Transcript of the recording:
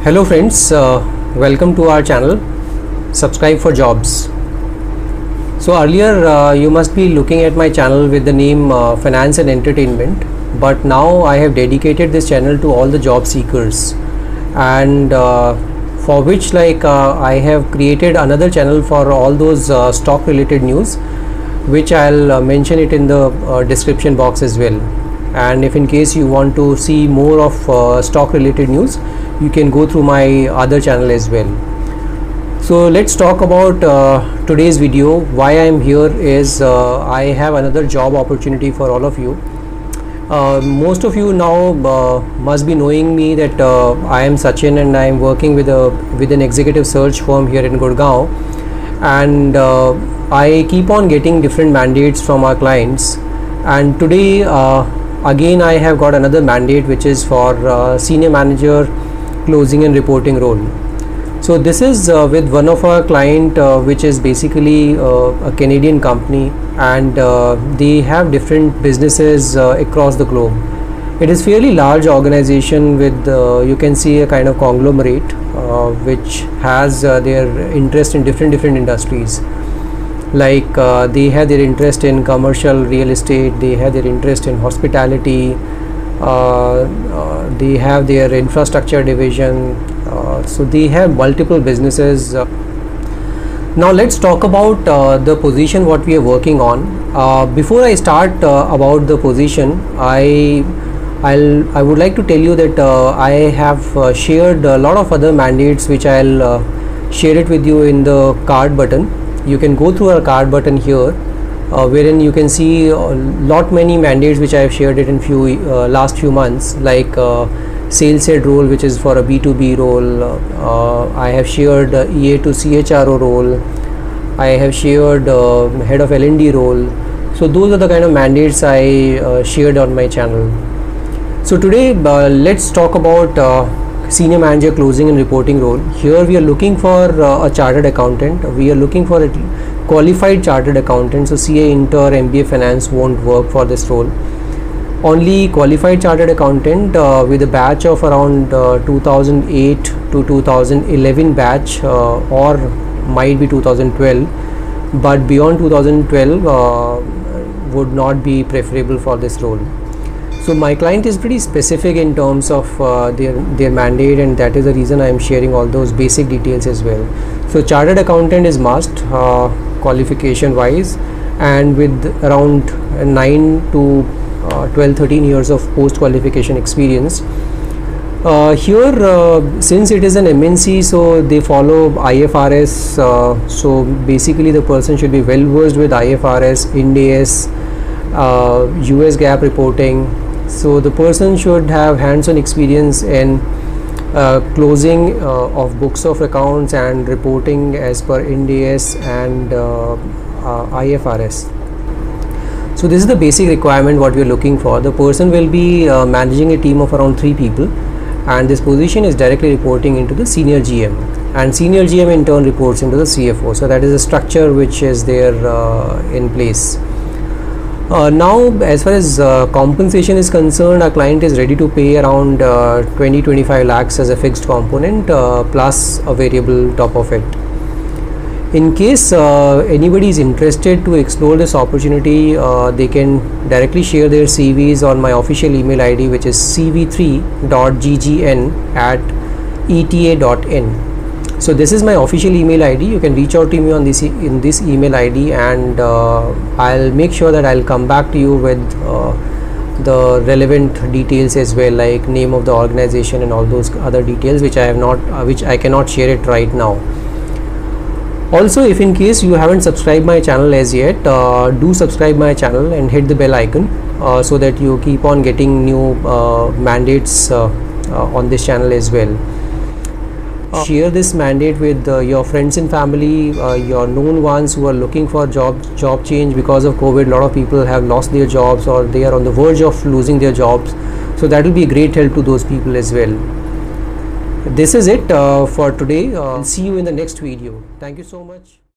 Hello friends, welcome to our channel. Subscribe for jobs. So earlier you must be looking at my channel with the name Finance and Entertainment, but now I have dedicated this channel to all the job seekers, and for which I have created another channel for all those stock related news, which I'll mention it in the description box as well. And if in case you want to see more of stock related news, you can go through my other channel as well. So let's talk about today's video. Why I am here is I have another job opportunity for all of you. Most of you now must be knowing me that I am Sachin, and I am working with an executive search firm here in Gurgaon, and I keep on getting different mandates from our clients. And today again I have got another mandate, which is for senior manager closing and reporting role. So this is with one of our client, which is basically a Canadian company, and they have different businesses across the globe. It is fairly large organization with you can see a kind of conglomerate which has their interest in different industries. Like they have their interest in commercial real estate, they have their interest in hospitality, they have their infrastructure division, so they have multiple businesses. Now let's talk about the position what we are working on. Before I start about the position, I would like to tell you that I have shared a lot of other mandates, which I'll share it with you in the card button. You can go through our card button here, wherein you can see lot many mandates which I have shared it in last few months, like sales head role, which is for a B2B role. I have shared EA to CHRO role. I have shared head of L&D role. So those are the kind of mandates I shared on my channel. So today let's talk about senior manager closing and reporting role. Here we are looking for a chartered accountant. We are looking for a qualified chartered accountant. So CA Inter, MBA Finance won't work for this role. Only qualified chartered accountant with a batch of around 2008 to 2011 batch, or might be 2012, but beyond 2012 would not be preferable for this role. So my client is pretty specific in terms of their mandate, and that is the reason I am sharing all those basic details as well. So chartered accountant is must qualification wise, and with around 9 to 12-13 years of post qualification experience. Here since it is an MNC, so they follow IFRS, so basically the person should be well versed with IFRS, Ind AS, US GAAP reporting. So the person should have hands-on experience in closing of books of accounts and reporting as per Ind AS and IFRS. So this is the basic requirement what we are looking for. The person will be managing a team of around 3 people, and this position is directly reporting into the senior GM, and senior GM in turn reports into the CFO. So that is a structure which is there in place. Now as far as compensation is concerned, our client is ready to pay around 20-25 lakhs as a fixed component plus a variable top of it. In case anybody is interested to explore this opportunity, they can directly share their CVs on my official email ID, which is cv3.ggn@eta.in. So this is my official email ID. You can reach out to me on this in this email ID, and I'll make sure that I'll come back to you with the relevant details as well, like name of the organization and all those other details which I cannot share it right now. Also, if in case you haven't subscribed my channel as yet, do subscribe my channel and hit the bell icon so that you keep on getting new mandates on this channel as well. Share this mandate with your friends and family, your known ones who are looking for job change because of COVID. A lot of people have lost their jobs, or they are on the verge of losing their jobs. So that will be a great help to those people as well. This is it for today. See you in the next video. Thank you so much.